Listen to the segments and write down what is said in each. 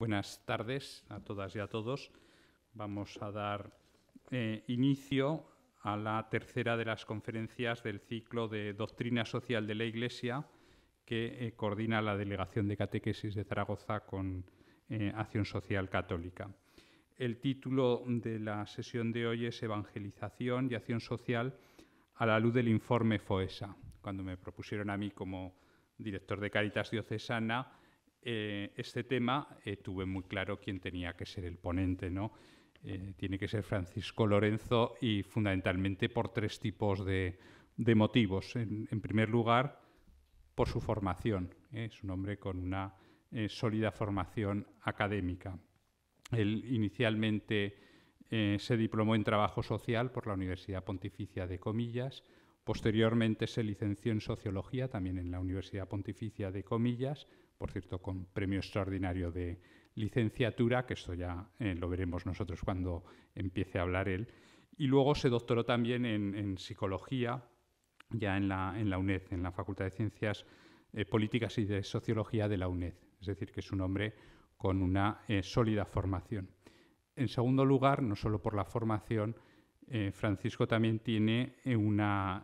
Buenas tardes a todas y a todos. Vamos a dar inicio a la tercera de las conferencias del ciclo de Doctrina Social de la Iglesia que coordina la Delegación de Catequesis de Zaragoza con Acción Social Católica. El título de la sesión de hoy es Evangelización y Acción Social a la luz del informe FOESA. Cuando me propusieron a mí como director de Cáritas Diocesana este tema, tuve muy claro quién tenía que ser el ponente, ¿no? Tiene que ser Francisco Lorenzo y fundamentalmente por tres tipos de motivos. En primer lugar, por su formación. Es un hombre con una sólida formación académica. Él inicialmente se diplomó en Trabajo Social por la Universidad Pontificia de Comillas. Posteriormente se licenció en Sociología, también en la Universidad Pontificia de Comillas, por cierto, con premio extraordinario de licenciatura, que esto ya lo veremos nosotros cuando empiece a hablar él. Y luego se doctoró también en Psicología, ya en la UNED, en la Facultad de Ciencias Políticas y de Sociología de la UNED. Es decir, que es un hombre con una sólida formación. En segundo lugar, no solo por la formación, Francisco también tiene una,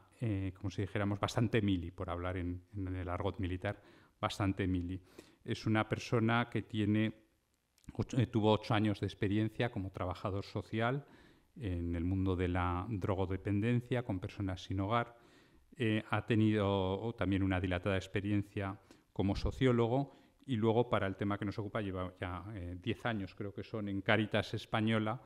como si dijéramos, bastante mili, por hablar en el argot militar, bastante mili. Es una persona que tuvo 8 años de experiencia como trabajador social en el mundo de la drogodependencia con personas sin hogar. Ha tenido también una dilatada experiencia como sociólogo y luego, para el tema que nos ocupa, lleva ya 10 años, creo que son, en Cáritas Española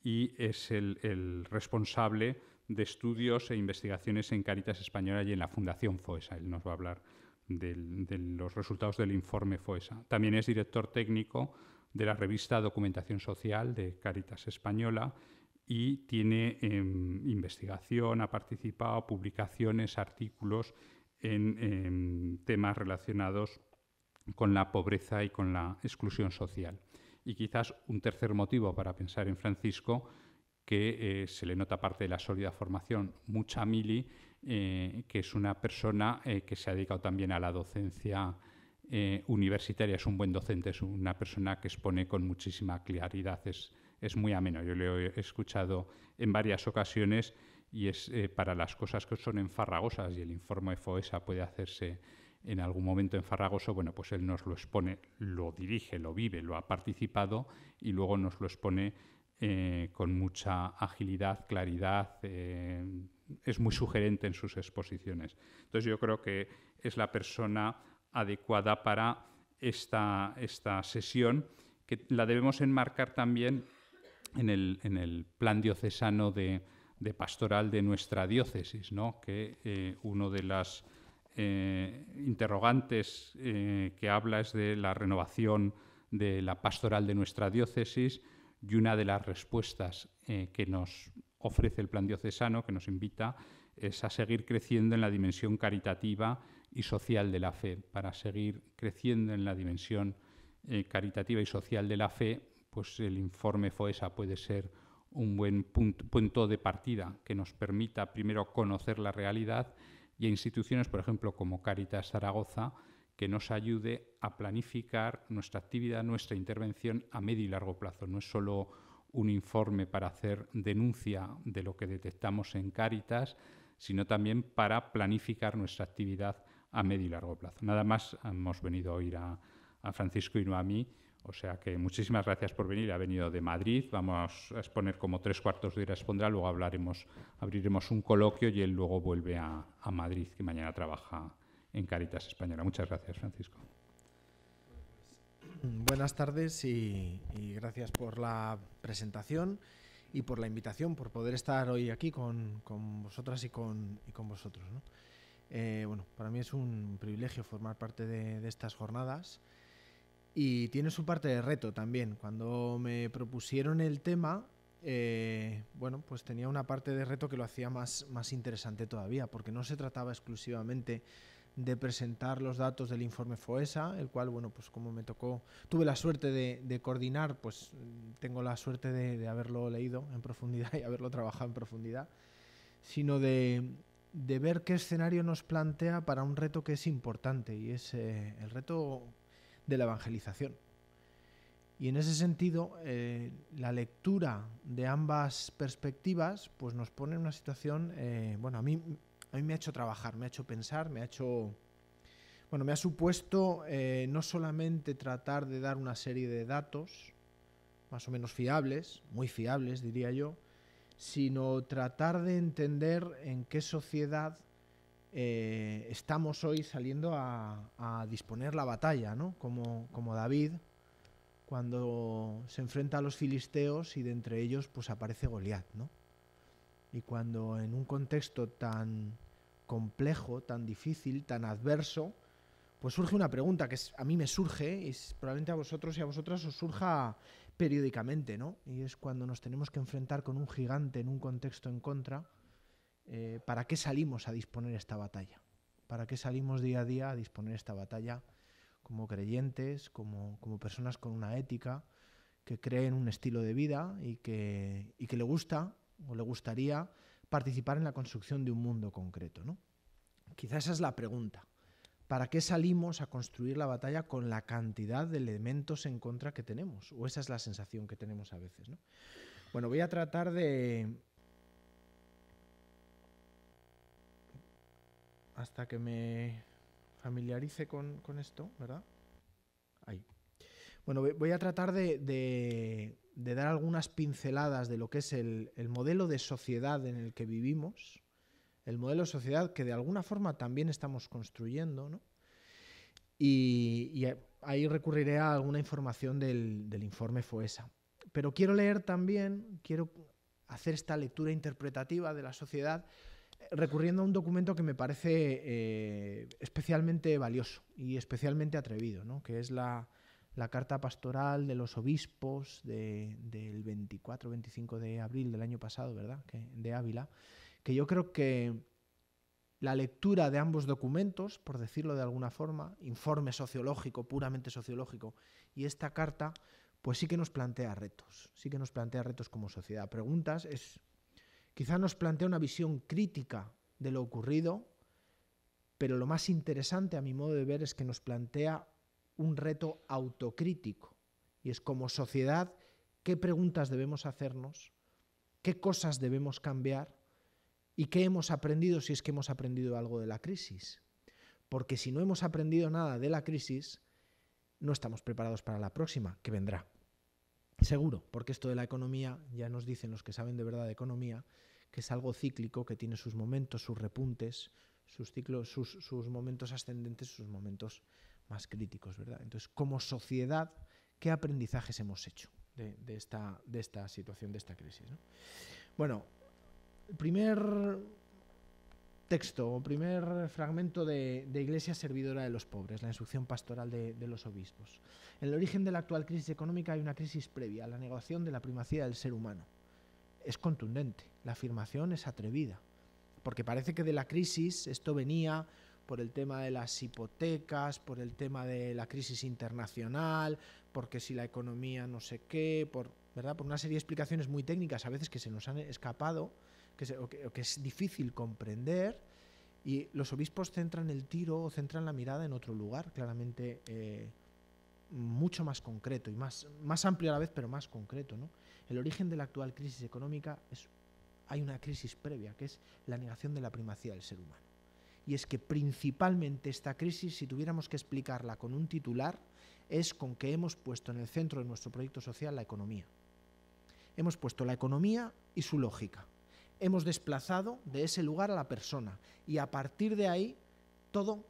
y es el responsable de estudios e investigaciones en Cáritas Española y en la Fundación FOESA. Él nos va a hablar de los resultados del informe FOESA. También es director técnico de la revista Documentación Social de Cáritas Española y tiene investigación, ha participado, publicaciones, artículos en temas relacionados con la pobreza y con la exclusión social. Y quizás un tercer motivo para pensar en Francisco, que se le nota parte de la sólida formación, mucha mili, que es una persona que se ha dedicado también a la docencia universitaria, es un buen docente, es una persona que expone con muchísima claridad, es muy ameno. Yo lo he escuchado en varias ocasiones y es para las cosas que son enfarragosas, y el informe FOESA puede hacerse en algún momento enfarragoso, bueno, pues él nos lo expone, lo dirige, lo vive, lo ha participado y luego nos lo expone con mucha agilidad, claridad, es muy sugerente en sus exposiciones. Entonces yo creo que es la persona adecuada para esta sesión, que la debemos enmarcar también en el plan diocesano de pastoral de nuestra diócesis, ¿no? Que uno de las interrogantes que habla es de la renovación de la pastoral de nuestra diócesis, y una de las respuestas que nos ofrece el plan diocesano, que nos invita, es a seguir creciendo en la dimensión caritativa y social de la fe. Para seguir creciendo en la dimensión caritativa y social de la fe, pues el informe FOESA puede ser un buen punto de partida que nos permita primero conocer la realidad, y a instituciones, por ejemplo, como Cáritas Zaragoza, que nos ayude a planificar nuestra actividad, nuestra intervención a medio y largo plazo. No es solo un informe para hacer denuncia de lo que detectamos en Cáritas, sino también para planificar nuestra actividad a medio y largo plazo. Nada más, hemos venido a oír a Francisco y no a mí, o sea que muchísimas gracias por venir. Ha venido de Madrid, vamos a exponer como 3/4 de hora expondrá, luego abriremos un coloquio y él luego vuelve a Madrid, que mañana trabaja en Cáritas Española. Muchas gracias, Francisco. Buenas tardes y gracias por la presentación y por la invitación, por poder estar hoy aquí con vosotras y con vosotros, ¿no? Bueno, para mí es un privilegio formar parte de estas jornadas. Y tiene su parte de reto también. Cuando me propusieron el tema, bueno, pues tenía una parte de reto que lo hacía más interesante todavía, porque no se trataba exclusivamente de presentar los datos del informe FOESA, el cual, bueno, pues como me tocó, tuve la suerte de coordinar, pues tengo la suerte de haberlo leído en profundidad y haberlo trabajado en profundidad, sino de ver qué escenario nos plantea para un reto que es importante, y es el reto de la evangelización. Y en ese sentido, la lectura de ambas perspectivas pues nos pone en una situación, bueno, a mí me ha hecho trabajar, me ha hecho pensar, me ha supuesto no solamente tratar de dar una serie de datos más o menos fiables, muy fiables diría yo, sino tratar de entender en qué sociedad estamos hoy saliendo a disponer la batalla, ¿no? Como David, cuando se enfrenta a los filisteos y de entre ellos pues aparece Goliat, ¿no? Y cuando en un contexto tan complejo, tan difícil, tan adverso, pues surge una pregunta que a mí me surge y probablemente a vosotros y a vosotras os surja periódicamente, ¿no? Y es cuando nos tenemos que enfrentar con un gigante en un contexto en contra, ¿para qué salimos a disponer esta batalla? ¿Para qué salimos día a día a disponer esta batalla como creyentes, como personas con una ética, que creen un estilo de vida y que le gusta o le gustaría participar en la construcción de un mundo concreto, ¿no? Quizás esa es la pregunta. ¿Para qué salimos a construir la batalla con la cantidad de elementos en contra que tenemos? O esa es la sensación que tenemos a veces, ¿no? Bueno, voy a tratar de... hasta que me familiarice con esto, ¿verdad? Ahí. Bueno, voy a tratar de dar algunas pinceladas de lo que es el modelo de sociedad en el que vivimos, el modelo de sociedad que de alguna forma también estamos construyendo, ¿no? Y ahí recurriré a alguna información del informe FOESA. Pero quiero leer también, quiero hacer esta lectura interpretativa de la sociedad recurriendo a un documento que me parece especialmente valioso y especialmente atrevido, ¿no? Que es la carta pastoral de los obispos del 24-25 de abril del año pasado, ¿verdad? De Ávila, que yo creo que la lectura de ambos documentos, por decirlo de alguna forma, informe sociológico, puramente sociológico, y esta carta, pues sí que nos plantea retos, como sociedad. Preguntas, quizá nos plantea una visión crítica de lo ocurrido, pero lo más interesante a mi modo de ver es que nos plantea un reto autocrítico, y es como sociedad, qué preguntas debemos hacernos, qué cosas debemos cambiar y qué hemos aprendido si es que hemos aprendido algo de la crisis. Porque si no hemos aprendido nada de la crisis, no estamos preparados para la próxima, que vendrá. Seguro, porque esto de la economía, ya nos dicen los que saben de verdad de economía, que es algo cíclico, que tiene sus momentos, sus repuntes, sus ciclos, sus momentos ascendentes, sus momentos más críticos, ¿verdad? Entonces, como sociedad, ¿qué aprendizajes hemos hecho de esta situación, de esta crisis, ¿no? Bueno, el primer texto o primer fragmento de Iglesia Servidora de los Pobres, la instrucción pastoral de los obispos. En el origen de la actual crisis económica hay una crisis previa, la negación de la primacía del ser humano. Es contundente, la afirmación es atrevida, porque parece que de la crisis esto venía por el tema de las hipotecas, por el tema de la crisis internacional, porque si la economía no sé qué, ¿verdad? Por una serie de explicaciones muy técnicas a veces que se nos han escapado, que es difícil comprender, y los obispos centran el tiro o centran la mirada en otro lugar, claramente mucho más concreto y más amplio a la vez, pero más concreto, ¿no? El origen de la actual crisis económica hay una crisis previa, que es la negación de la primacía del ser humano. Y es que principalmente esta crisis, si tuviéramos que explicarla con un titular, es con que hemos puesto en el centro de nuestro proyecto social la economía. Hemos puesto la economía y su lógica. Hemos desplazado de ese lugar a la persona y a partir de ahí todo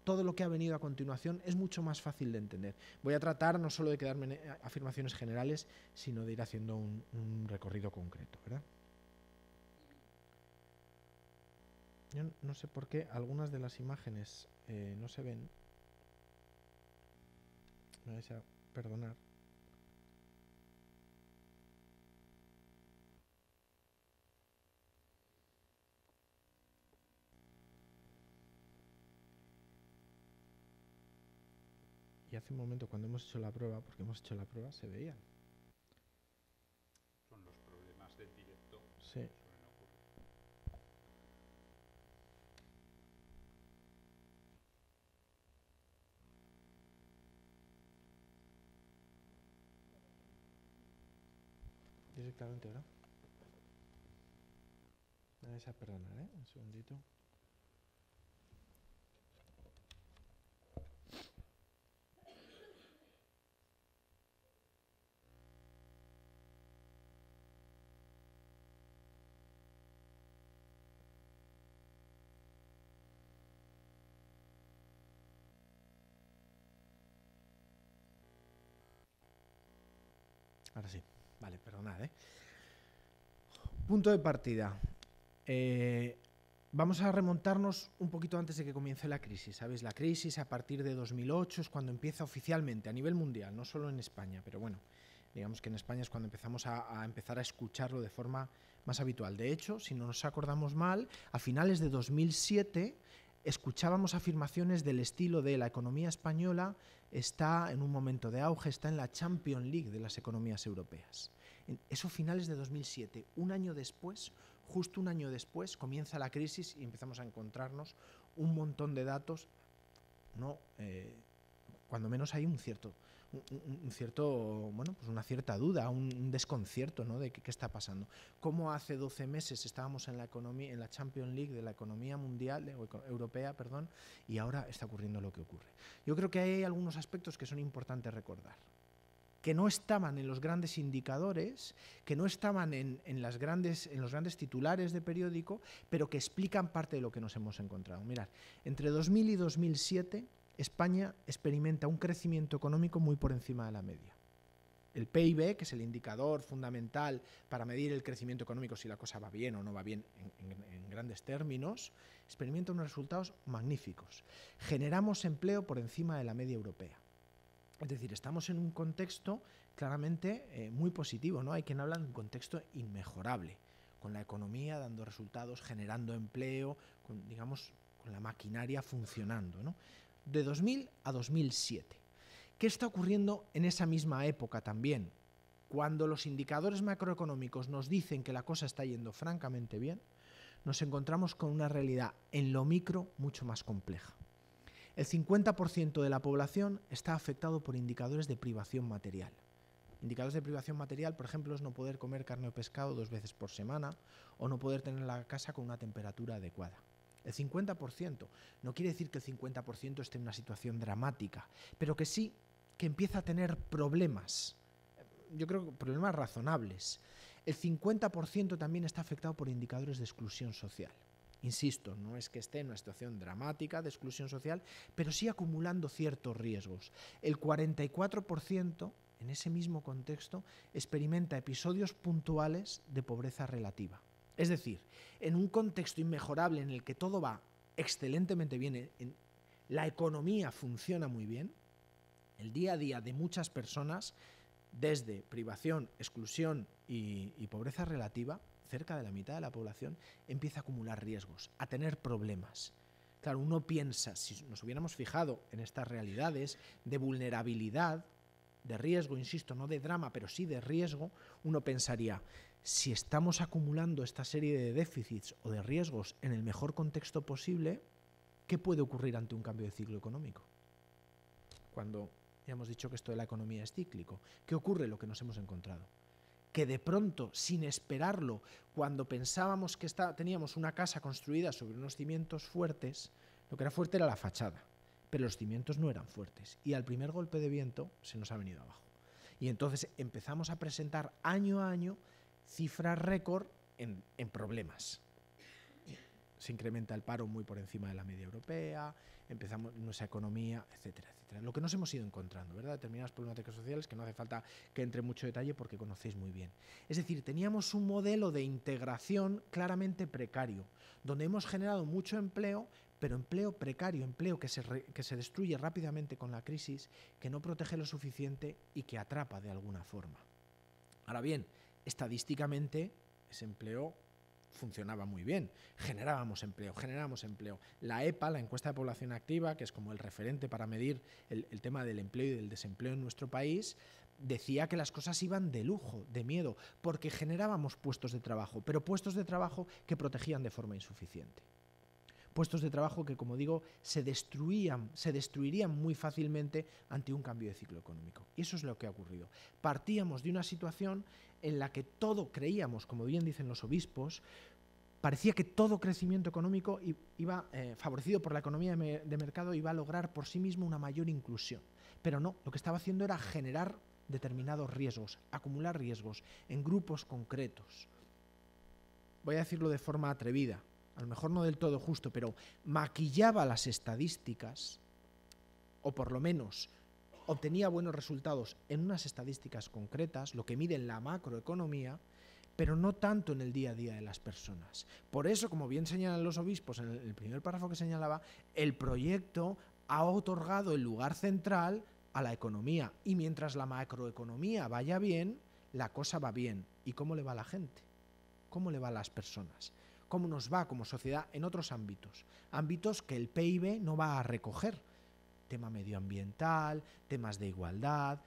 lo que ha venido a continuación es mucho más fácil de entender. Voy a tratar no solo de quedarme en afirmaciones generales, sino de ir haciendo un recorrido concreto, ¿verdad? Yo no sé por qué algunas de las imágenes no se ven. Me vais a perdonar. Y hace un momento cuando hemos hecho la prueba, porque hemos hecho la prueba, se veían. Son los problemas del directo. Sí. directamente ahora. Me vais a perdonar, un segundito. Ahora sí. Vale, perdonad, Punto de partida. Vamos a remontarnos un poquito antes de que comience la crisis. ¿Sabéis? La crisis a partir de 2008 es cuando empieza oficialmente a nivel mundial, no solo en España, pero bueno, digamos que en España es cuando empezamos a empezar a escucharlo de forma más habitual. De hecho, si no nos acordamos mal, a finales de 2007 escuchábamos afirmaciones del estilo de la economía española está en un momento de auge, está en la Champions League de las economías europeas. Eso finales de 2007. Un año después, justo un año después, comienza la crisis y empezamos a encontrarnos un montón de datos, ¿no? Cuando menos hay un cierto, bueno, pues una cierta duda, un desconcierto, ¿no? De qué está pasando. Cómo hace 12 meses estábamos en la economía, en la Champions League de la economía mundial, europea, perdón, y ahora está ocurriendo lo que ocurre. Yo creo que hay algunos aspectos que son importantes recordar, que no estaban en los grandes indicadores, que no estaban en los grandes titulares de periódico, pero que explican parte de lo que nos hemos encontrado. Mirad, entre 2000 y 2007, España experimenta un crecimiento económico muy por encima de la media. El PIB, que es el indicador fundamental para medir el crecimiento económico, si la cosa va bien o no va bien en grandes términos, experimenta unos resultados magníficos. Generamos empleo por encima de la media europea. Es decir, estamos en un contexto claramente muy positivo, ¿no? Hay quien habla de un contexto inmejorable, con la economía dando resultados, generando empleo, con la maquinaria funcionando, ¿no? De 2000 a 2007. ¿Qué está ocurriendo en esa misma época también? Cuando los indicadores macroeconómicos nos dicen que la cosa está yendo francamente bien, nos encontramos con una realidad en lo micro mucho más compleja. El 50% de la población está afectado por indicadores de privación material. Indicadores de privación material, por ejemplo, es no poder comer carne o pescado 2 veces por semana o no poder tener la casa con una temperatura adecuada. El 50%. No quiere decir que el 50% esté en una situación dramática, pero que sí que empieza a tener problemas. Yo creo que problemas razonables. El 50% también está afectado por indicadores de exclusión social. Insisto, no es que esté en una situación dramática de exclusión social, pero sí acumulando ciertos riesgos. El 44%, en ese mismo contexto, experimenta episodios puntuales de pobreza relativa. Es decir, en un contexto inmejorable en el que todo va excelentemente bien, la economía funciona muy bien, el día a día de muchas personas, desde privación, exclusión y pobreza relativa, cerca de la mitad de la población empieza a acumular riesgos, a tener problemas. Claro, uno piensa, si nos hubiéramos fijado en estas realidades de vulnerabilidad, de riesgo, insisto, no de drama, pero sí de riesgo, uno pensaría, si estamos acumulando esta serie de déficits o de riesgos en el mejor contexto posible, ¿qué puede ocurrir ante un cambio de ciclo económico? Cuando ya hemos dicho que esto de la economía es cíclico, ¿qué ocurre? Lo que nos hemos encontrado. Que de pronto, sin esperarlo, cuando pensábamos que teníamos una casa construida sobre unos cimientos fuertes, lo que era fuerte era la fachada, pero los cimientos no eran fuertes. Y al primer golpe de viento se nos ha venido abajo. Y entonces empezamos a presentar año a año cifras récord en problemas. Se incrementa el paro muy por encima de la media europea, empezamos nuestra economía, etcétera, etcétera. Lo que nos hemos ido encontrando, ¿verdad? Determinadas problemáticas sociales que no hace falta que entre en mucho detalle porque conocéis muy bien. Es decir, teníamos un modelo de integración claramente precario, donde hemos generado mucho empleo, pero empleo precario, empleo que se destruye rápidamente con la crisis, que no protege lo suficiente y que atrapa de alguna forma. Ahora bien, estadísticamente ese empleo funcionaba muy bien, generábamos empleo. La EPA, la encuesta de población activa, que es como el referente para medir el tema del empleo y del desempleo en nuestro país, decía que las cosas iban de lujo, de miedo, porque generábamos puestos de trabajo, pero puestos de trabajo que protegían de forma insuficiente. puestos de trabajo que, como digo, se destruirían muy fácilmente ante un cambio de ciclo económico. Y eso es lo que ha ocurrido. Partíamos de una situación en la que todo creíamos, como bien dicen los obispos, parecía que todo crecimiento económico iba, favorecido por la economía de mercado, iba a lograr por sí mismo una mayor inclusión. Pero no, lo que estaba haciendo era generar determinados riesgos, acumular riesgos en grupos concretos. Voy a decirlo de forma atrevida, a lo mejor no del todo justo, pero maquillaba las estadísticas, o por lo menos obtenía buenos resultados en unas estadísticas concretas, lo que mide en la macroeconomía, pero no tanto en el día a día de las personas. Por eso, como bien señalan los obispos en el primer párrafo que señalaba, el proyecto ha otorgado el lugar central a la economía, y mientras la macroeconomía vaya bien, la cosa va bien. ¿Y cómo le va a la gente? ¿Cómo le va a las personas? ¿Cómo nos va como sociedad en otros ámbitos? Ámbitos que el PIB no va a recoger. Tema medioambiental, temas de igualdad,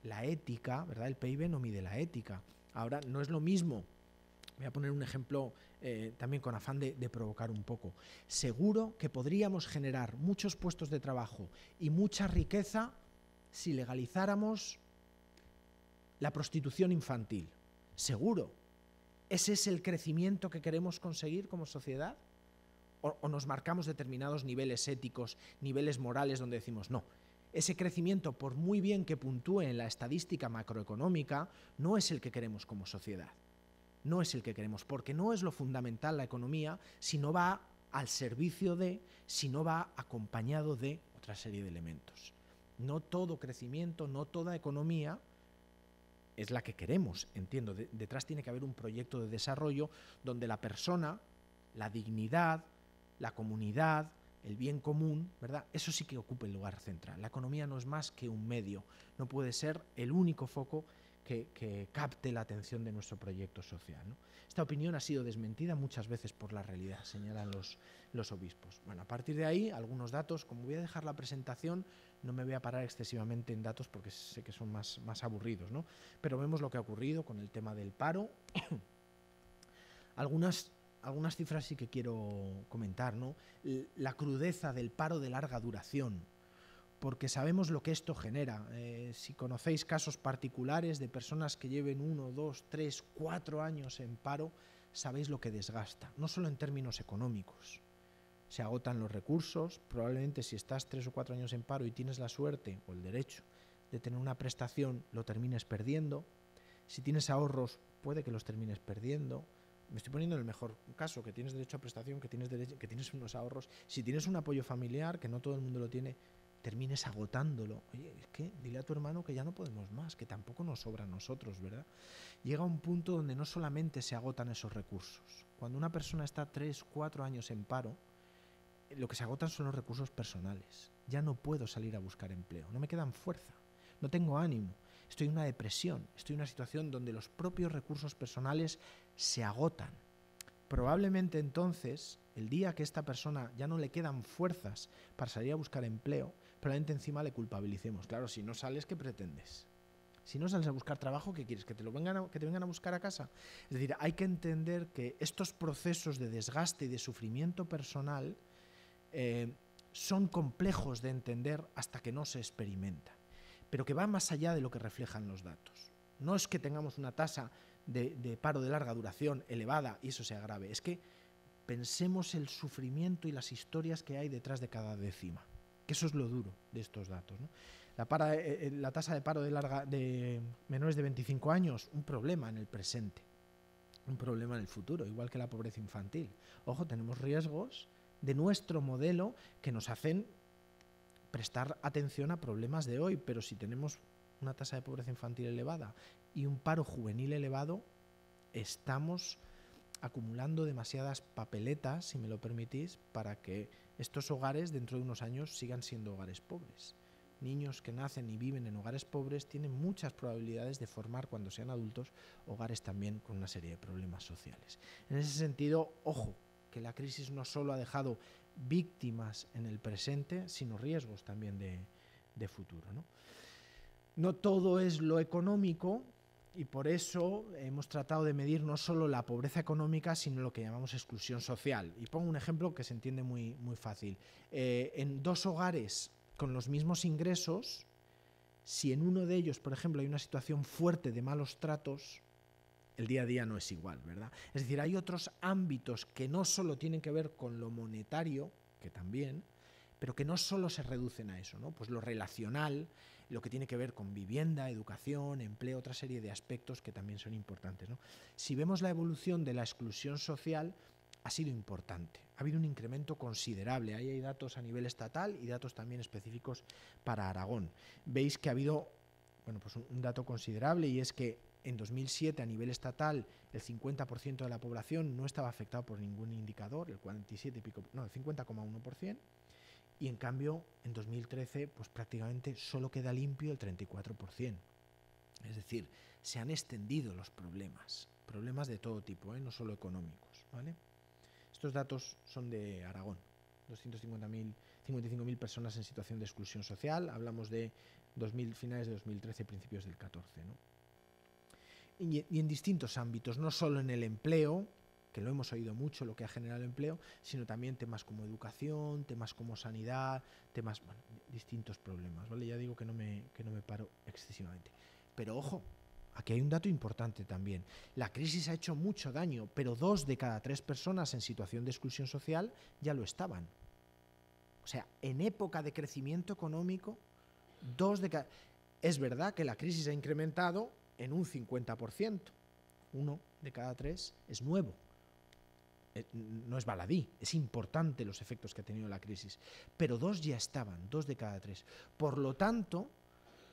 la ética, ¿verdad? El PIB no mide la ética. Ahora, no es lo mismo. Voy a poner un ejemplo también con afán de provocar un poco. Seguro que podríamos generar muchos puestos de trabajo y mucha riqueza si legalizáramos la prostitución infantil. Seguro. ¿Ese es el crecimiento que queremos conseguir como sociedad? ¿O nos marcamos determinados niveles éticos, niveles morales donde decimos no? Ese crecimiento, por muy bien que puntúe en la estadística macroeconómica, no es el que queremos como sociedad. No es el que queremos, porque no es lo fundamental la economía si no va al servicio de, si no va acompañado de otra serie de elementos. No todo crecimiento, no toda economía es la que queremos, entiendo. Detrás tiene que haber un proyecto de desarrollo donde la persona, la dignidad, la comunidad, el bien común, ¿verdad? Eso sí que ocupa el lugar central. La economía no es más que un medio, no puede ser el único foco que capte la atención de nuestro proyecto social, ¿no? Esta opinión ha sido desmentida muchas veces por la realidad, señalan los obispos. Bueno, a partir de ahí, algunos datos. Como voy a dejar la presentación, no me voy a parar excesivamente en datos porque sé que son más aburridos, ¿no? Pero vemos lo que ha ocurrido con el tema del paro. Algunas cifras sí que quiero comentar, ¿no? La crudeza del paro de larga duración, porque sabemos lo que esto genera. Si conocéis casos particulares de personas que lleven 1, 2, 3, 4 años en paro, sabéis lo que desgasta, no solo en términos económicos. Se agotan los recursos, probablemente si estás 3 o 4 años en paro y tienes la suerte o el derecho de tener una prestación, lo termines perdiendo. Si tienes ahorros, puede que los termines perdiendo. Me estoy poniendo en el mejor caso, que tienes derecho a prestación, que tienes unos ahorros. Si tienes un apoyo familiar, que no todo el mundo lo tiene, termines agotándolo. Oye, es que dile a tu hermano que ya no podemos más, que tampoco nos sobra a nosotros, ¿verdad? Llega un punto donde no solamente se agotan esos recursos. Cuando una persona está 3, 4 años en paro, lo que se agotan son los recursos personales. Ya no puedo salir a buscar empleo, no me quedan fuerza, no tengo ánimo, estoy en una depresión, estoy en una situación donde los propios recursos personales se agotan. Probablemente entonces, el día que a esta persona ya no le quedan fuerzas para salir a buscar empleo, probablemente encima le culpabilicemos. Claro, si no sales, ¿qué pretendes? Si no sales a buscar trabajo, ¿qué quieres? ¿Que te vengan a buscar a casa? Es decir, hay que entender que estos procesos de desgaste y de sufrimiento personal son complejos de entender hasta que no se experimentan, pero que van más allá de lo que reflejan los datos. No es que tengamos una tasa de paro de larga duración elevada y eso sea grave, es que pensemos el sufrimiento y las historias que hay detrás de cada décima, que eso es lo duro de estos datos, ¿no? La tasa de paro de menores de 25 años, un problema en el presente, un problema en el futuro, igual que la pobreza infantil. Ojo, tenemos riesgos de nuestro modelo que nos hacen prestar atención a problemas de hoy, pero si tenemos una tasa de pobreza infantil elevada y un paro juvenil elevado, estamos acumulando demasiadas papeletas, si me lo permitís, para que estos hogares dentro de unos años sigan siendo hogares pobres. Niños que nacen y viven en hogares pobres tienen muchas probabilidades de formar, cuando sean adultos, hogares también con una serie de problemas sociales. En ese sentido, ojo, que la crisis no solo ha dejado víctimas en el presente, sino riesgos también de futuro, ¿no? No todo es lo económico, Y por eso hemos tratado de medir no solo la pobreza económica, sino lo que llamamos exclusión social. Y pongo un ejemplo que se entiende muy fácil. En 2 hogares con los mismos ingresos, si en uno de ellos, por ejemplo, hay una situación fuerte de malos tratos, el día a día no es igual, ¿verdad? Es decir, hay otros ámbitos que no solo tienen que ver con lo monetario, que también, pero que no solo se reducen a eso, ¿no? Pues lo relacional, lo que tiene que ver con vivienda, educación, empleo, otra serie de aspectos que también son importantes, ¿no? Si vemos la evolución de la exclusión social, ha sido importante. Ha habido un incremento considerable. Ahí hay datos a nivel estatal y datos también específicos para Aragón. Veis que ha habido, bueno, pues un dato considerable, y es que en 2007 a nivel estatal el 50% de la población no estaba afectado por ningún indicador, el 47 y pico, no, el 50,1%. Y en cambio, en 2013, pues prácticamente solo queda limpio el 34%. Es decir, se han extendido los problemas de todo tipo, no solo económicos, ¿vale? Estos datos son de Aragón, 55.000 personas en situación de exclusión social. Hablamos de finales de 2013, principios del 14, ¿no? Y en distintos ámbitos, no solo en el empleo, que lo hemos oído mucho, lo que ha generado el empleo, sino también temas como educación, temas como sanidad, temas, bueno, distintos problemas, ¿vale? Ya digo que no me paro excesivamente. Pero ojo, aquí hay un dato importante también. La crisis ha hecho mucho daño, pero 2 de cada 3 personas en situación de exclusión social ya lo estaban. O sea, en época de crecimiento económico, 2 de cada... Es verdad que la crisis ha incrementado en un 50%. 1 de cada 3 es nuevo. No es baladí, es importante los efectos que ha tenido la crisis. Pero 2 ya estaban, 2 de cada 3. Por lo tanto,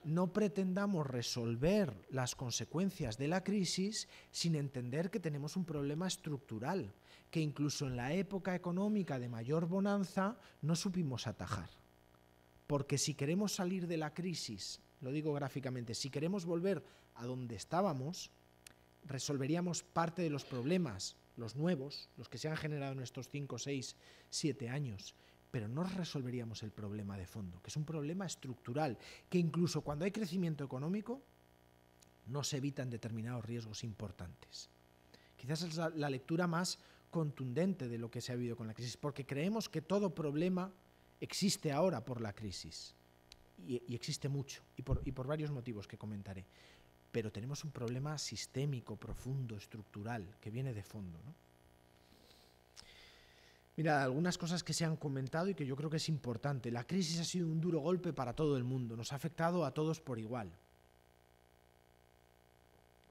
no pretendamos resolver las consecuencias de la crisis sin entender que tenemos un problema estructural, que incluso en la época económica de mayor bonanza no supimos atajar. Porque si queremos salir de la crisis, lo digo gráficamente, si queremos volver a donde estábamos, resolveríamos parte de los problemas, los nuevos, los que se han generado en estos 5, 6, 7 años, pero no resolveríamos el problema de fondo, que es un problema estructural, que incluso cuando hay crecimiento económico no se evitan determinados riesgos importantes. Quizás es la lectura más contundente de lo que se ha vivido con la crisis, porque creemos que todo problema existe ahora por la crisis, y existe mucho, y por varios motivos que comentaré. Pero tenemos un problema sistémico, profundo, estructural, que viene de fondo, ¿no? Mira, algunas cosas que se han comentado y que yo creo que es importante. La crisis ha sido un duro golpe para todo el mundo, nos ha afectado a todos por igual.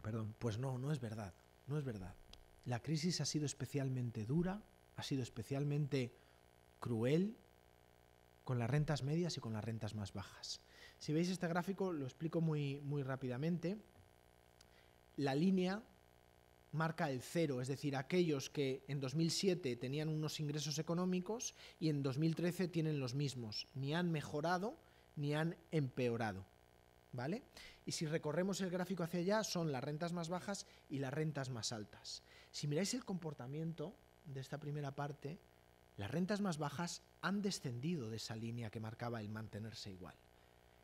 Perdón, pues no es verdad, no es verdad. La crisis ha sido especialmente dura, ha sido especialmente cruel con las rentas medias y con las rentas más bajas. Si veis este gráfico, lo explico muy rápidamente. La línea marca el 0, es decir, aquellos que en 2007 tenían unos ingresos económicos y en 2013 tienen los mismos, ni han mejorado ni han empeorado, ¿vale? Y si recorremos el gráfico hacia allá, son las rentas más bajas y las rentas más altas. Si miráis el comportamiento de esta primera parte, las rentas más bajas han descendido de esa línea que marcaba el mantenerse igual.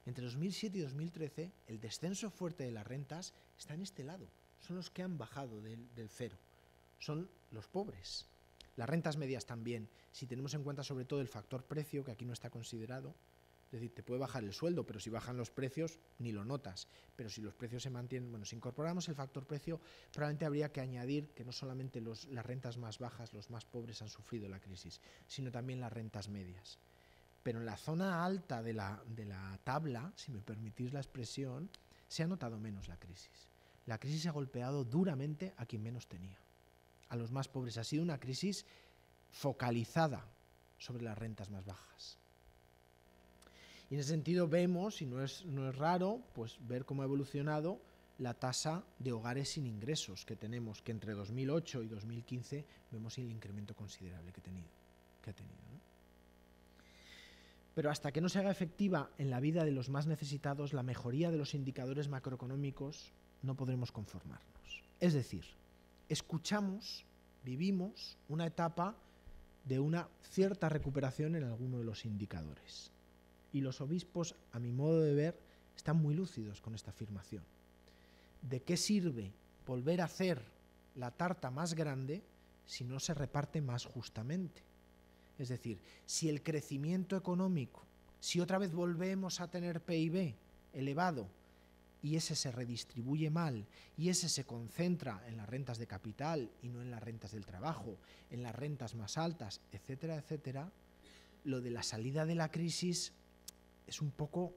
Entre 2007 y 2013, el descenso fuerte de las rentas está en este lado. Son los que han bajado del 0. Son los pobres. Las rentas medias también, si tenemos en cuenta sobre todo el factor precio, que aquí no está considerado. Es decir, te puede bajar el sueldo, pero si bajan los precios, ni lo notas. Pero si los precios se mantienen... Bueno, si incorporamos el factor precio, probablemente habría que añadir que no solamente las rentas más bajas, los más pobres han sufrido la crisis, sino también las rentas medias. Pero en la zona alta de la tabla, si me permitís la expresión, se ha notado menos la crisis. La crisis ha golpeado duramente a quien menos tenía, a los más pobres. Ha sido una crisis focalizada sobre las rentas más bajas. Y en ese sentido vemos, y no es raro, pues ver cómo ha evolucionado la tasa de hogares sin ingresos que tenemos, que entre 2008 y 2015 vemos el incremento considerable que ha tenido, ¿no? Pero hasta que no se haga efectiva en la vida de los más necesitados la mejoría de los indicadores macroeconómicos, no podremos conformarnos. Es decir, escuchamos, vivimos una etapa de una cierta recuperación en alguno de los indicadores. Y los obispos, a mi modo de ver, están muy lúcidos con esta afirmación. ¿de qué sirve volver a hacer la tarta más grande si no se reparte más justamente? Es decir, si el crecimiento económico, si otra vez volvemos a tener PIB elevado y ese se redistribuye mal y ese se concentra en las rentas de capital y no en las rentas del trabajo, en las rentas más altas, etcétera, etcétera, lo de la salida de la crisis es un poco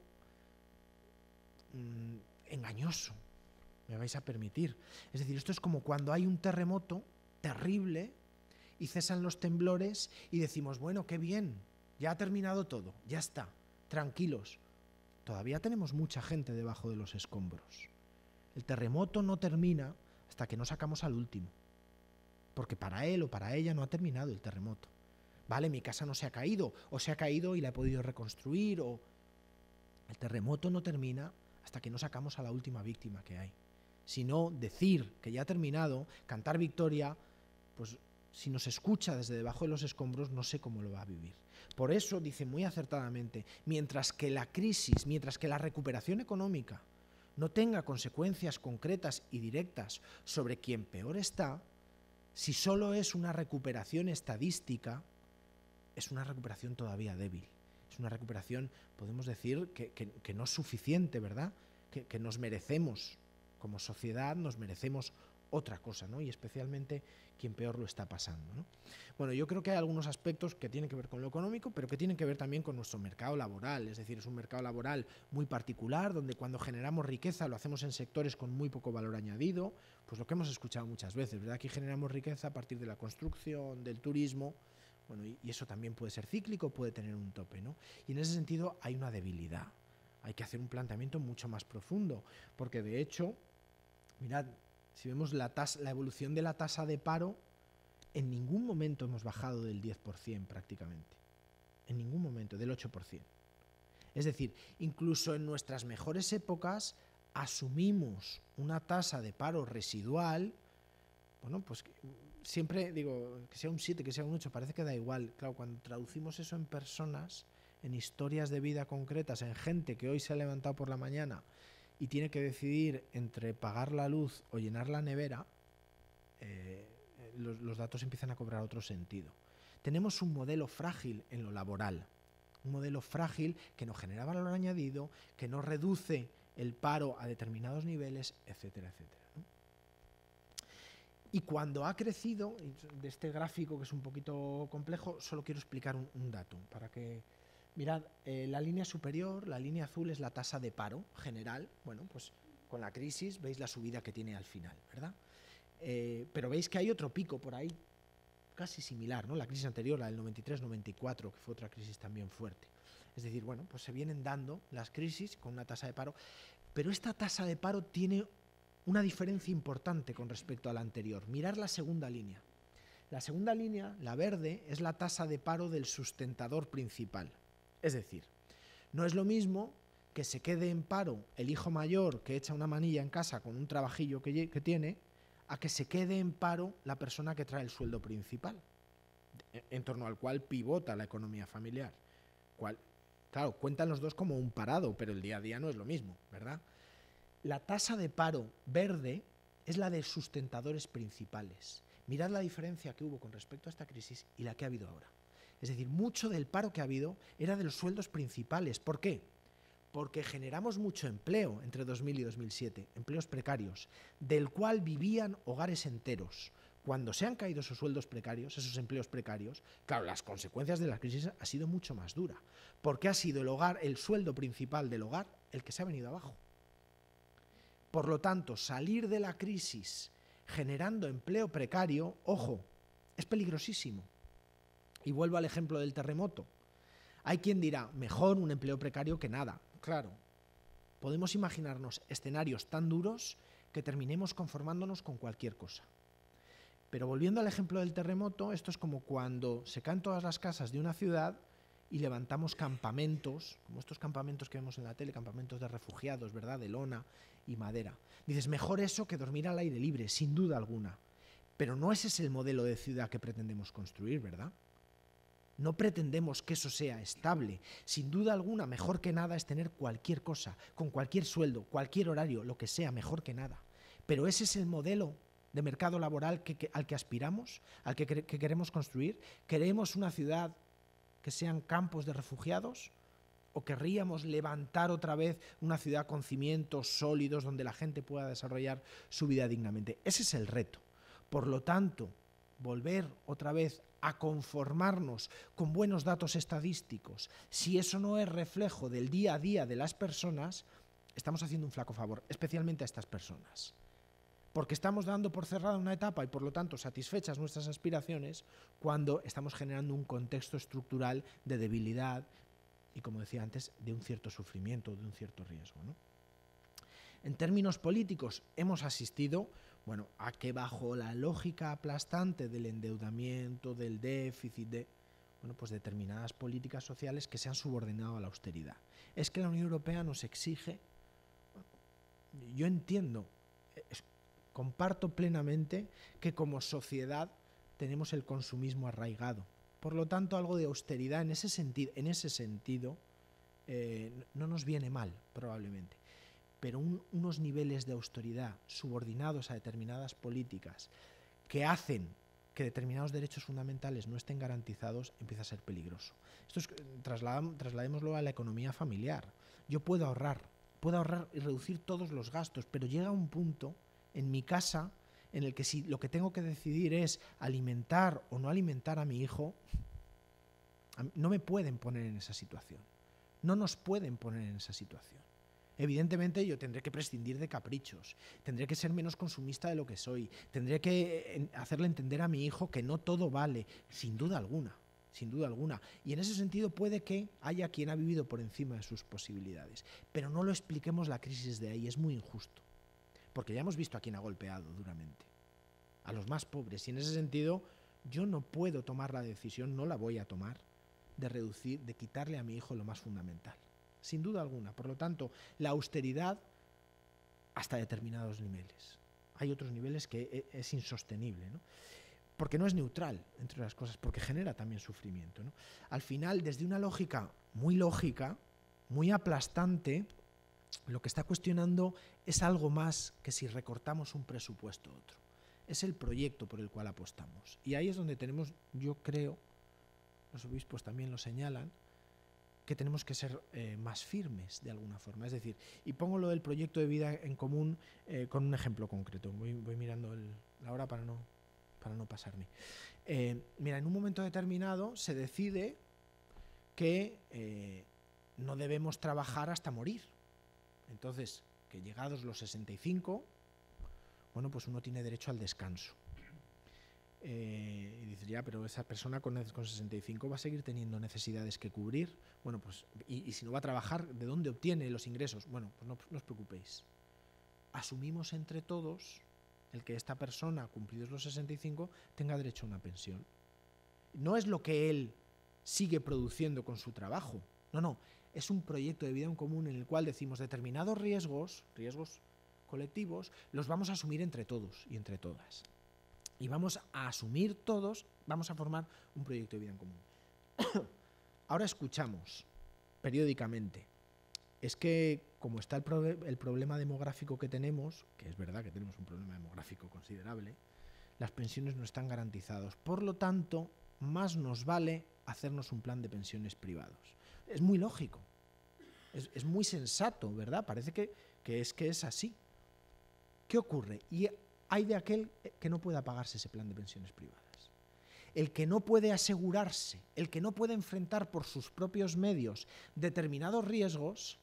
engañoso, me vais a permitir. Es decir, esto es como cuando hay un terremoto terrible y cesan los temblores y decimos, bueno, qué bien, ya ha terminado todo, ya está, tranquilos. Todavía tenemos mucha gente debajo de los escombros. El terremoto no termina hasta que no sacamos al último, porque para él o para ella no ha terminado el terremoto. Vale, mi casa no se ha caído, o se ha caído y la he podido reconstruir, o... El terremoto no termina hasta que no sacamos a la última víctima que hay. Si no, decir que ya ha terminado, cantar victoria, pues si nos escucha desde debajo de los escombros, no sé cómo lo va a vivir. Por eso dice muy acertadamente, mientras que la crisis, mientras que la recuperación económica no tenga consecuencias concretas y directas sobre quien peor está, si solo es una recuperación estadística, es una recuperación todavía débil. Es una recuperación, podemos decir, que no es suficiente, ¿verdad? Que nos merecemos, como sociedad, nos merecemos otra cosa, ¿no? Y especialmente quien peor lo está pasando, ¿no? Bueno, yo creo que hay algunos aspectos que tienen que ver con lo económico, pero que tienen que ver también con nuestro mercado laboral. Es decir, es un mercado laboral muy particular, donde cuando generamos riqueza lo hacemos en sectores con muy poco valor añadido, pues lo que hemos escuchado muchas veces, ¿verdad? Aquí generamos riqueza a partir de la construcción, del turismo. Bueno, y eso también puede ser cíclico, puede tener un tope, ¿no? Y en ese sentido hay una debilidad. Hay que hacer un planteamiento mucho más profundo, porque de hecho, mirad, si vemos la evolución de la tasa de paro, en ningún momento hemos bajado del 10% prácticamente. En ningún momento, del 8%. Es decir, incluso en nuestras mejores épocas asumimos una tasa de paro residual, bueno, pues siempre digo, que sea un 7, que sea un 8, parece que da igual. Claro, cuando traducimos eso en personas, en historias de vida concretas, en gente que hoy se ha levantado por la mañana y tiene que decidir entre pagar la luz o llenar la nevera, los datos empiezan a cobrar otro sentido. Tenemos un modelo frágil en lo laboral, un modelo frágil que no genera valor añadido, que no reduce el paro a determinados niveles, etcétera, etcétera, ¿no? Y cuando ha crecido, de este gráfico que es un poquito complejo, solo quiero explicar un dato para que... Mirad, la línea superior, la línea azul, es la tasa de paro general. Bueno, pues con la crisis veis la subida que tiene al final, ¿verdad? Pero veis que hay otro pico por ahí, casi similar, ¿no? La crisis anterior, la del 93-94, que fue otra crisis también fuerte. Es decir, bueno, pues se vienen dando las crisis con una tasa de paro, pero esta tasa de paro tiene una diferencia importante con respecto a la anterior. Mirad la segunda línea. La segunda línea, la verde, es la tasa de paro del sustentador principal. Es decir, no es lo mismo que se quede en paro el hijo mayor que echa una manilla en casa con un trabajillo que tiene, a que se quede en paro la persona que trae el sueldo principal, en torno al cual pivota la economía familiar. Claro, cuentan los dos como un parado, pero el día a día no es lo mismo, ¿verdad? La tasa de paro verde es la de sustentadores principales. Mirad la diferencia que hubo con respecto a esta crisis y la que ha habido ahora. Es decir, mucho del paro que ha habido era de los sueldos principales. ¿Por qué? Porque generamos mucho empleo entre 2000 y 2007, empleos precarios, del cual vivían hogares enteros. Cuando se han caído esos sueldos precarios, esos empleos precarios, claro, las consecuencias de la crisis ha sido mucho más dura, porque ha sido el sueldo principal del hogar, el que se ha venido abajo. Por lo tanto, salir de la crisis generando empleo precario, ojo, es peligrosísimo. Y vuelvo al ejemplo del terremoto. Hay quien dirá, mejor un empleo precario que nada. Claro, podemos imaginarnos escenarios tan duros que terminemos conformándonos con cualquier cosa. Pero volviendo al ejemplo del terremoto, esto es como cuando se caen todas las casas de una ciudad y levantamos campamentos, como estos campamentos que vemos en la tele, campamentos de refugiados, ¿verdad?, de lona y madera. Dices, mejor eso que dormir al aire libre, sin duda alguna. Pero no ese es el modelo de ciudad que pretendemos construir, ¿verdad? No pretendemos que eso sea estable. Sin duda alguna, mejor que nada es tener cualquier cosa, con cualquier sueldo, cualquier horario, lo que sea, mejor que nada. Pero ese es el modelo de mercado laboral al que aspiramos, al que queremos construir. ¿Queremos una ciudad que sean campos de refugiados? ¿O querríamos levantar otra vez una ciudad con cimientos sólidos donde la gente pueda desarrollar su vida dignamente? Ese es el reto. Por lo tanto, volver otra vez a conformarnos con buenos datos estadísticos, si eso no es reflejo del día a día de las personas, estamos haciendo un flaco favor, especialmente a estas personas. Porque estamos dando por cerrada una etapa y por lo tanto satisfechas nuestras aspiraciones cuando estamos generando un contexto estructural de debilidad y, como decía antes, de un cierto sufrimiento, de un cierto riesgo, ¿no? En términos políticos hemos asistido, bueno, a que bajo la lógica aplastante del endeudamiento, del déficit, pues determinadas políticas sociales que se han subordinado a la austeridad. Es que la Unión Europea nos exige, yo entiendo, comparto plenamente que como sociedad tenemos el consumismo arraigado. Por lo tanto, algo de austeridad en ese sentido no nos viene mal, probablemente. Pero unos niveles de austeridad subordinados a determinadas políticas que hacen que determinados derechos fundamentales no estén garantizados empieza a ser peligroso. Esto es, trasladémoslo a la economía familiar. Yo puedo ahorrar y reducir todos los gastos, pero llega un punto en mi casa en el que si lo que tengo que decidir es alimentar o no alimentar a mi hijo, no me pueden poner en esa situación. No nos pueden poner en esa situación. Evidentemente yo tendré que prescindir de caprichos, tendré que ser menos consumista de lo que soy, tendré que hacerle entender a mi hijo que no todo vale, sin duda alguna. Sin duda alguna. Y en ese sentido puede que haya quien ha vivido por encima de sus posibilidades. Pero no lo expliquemos la crisis de ahí, es muy injusto. Porque ya hemos visto a quien ha golpeado duramente. A los más pobres. Y en ese sentido yo no puedo tomar la decisión, no la voy a tomar, de reducir, de quitarle a mi hijo lo más fundamental. Sin duda alguna. Por lo tanto, la austeridad hasta determinados niveles. Hay otros niveles que es insostenible, ¿no? Porque no es neutral, entre otras cosas, porque genera también sufrimiento, ¿no? Al final, desde una lógica, muy aplastante, lo que está cuestionando es algo más que si recortamos un presupuesto u otro. Es el proyecto por el cual apostamos. Y ahí es donde tenemos, yo creo, los obispos también lo señalan, que tenemos que ser más firmes de alguna forma. Es decir, y pongo lo del proyecto de vida en común con un ejemplo concreto. Voy mirando la hora para no pasarme. Mira, en un momento determinado se decide que no debemos trabajar hasta morir. Entonces, que llegados los 65, bueno, pues uno tiene derecho al descanso. Y dices, ya, pero esa persona con 65 va a seguir teniendo necesidades que cubrir. Bueno, pues, y si no va a trabajar, ¿de dónde obtiene los ingresos? Bueno, pues no os preocupéis. Asumimos entre todos el que esta persona, cumplidos los 65, tenga derecho a una pensión. No es lo que él sigue produciendo con su trabajo. No. Es un proyecto de vida en común en el cual decimos determinados riesgos colectivos, los vamos a asumir entre todos y entre todas. Y vamos a asumir todos, vamos a formar un proyecto de vida en común. Ahora escuchamos periódicamente, es que como está el problema demográfico que tenemos, que es verdad que tenemos un problema demográfico considerable, las pensiones no están garantizadas. Por lo tanto, más nos vale hacernos un plan de pensiones privados. Es muy lógico, es muy sensato, ¿verdad? Parece que es así. ¿Qué ocurre? Y hay de aquel que no pueda pagarse ese plan de pensiones privadas. El que no puede asegurarse, el que no puede enfrentar por sus propios medios determinados riesgos,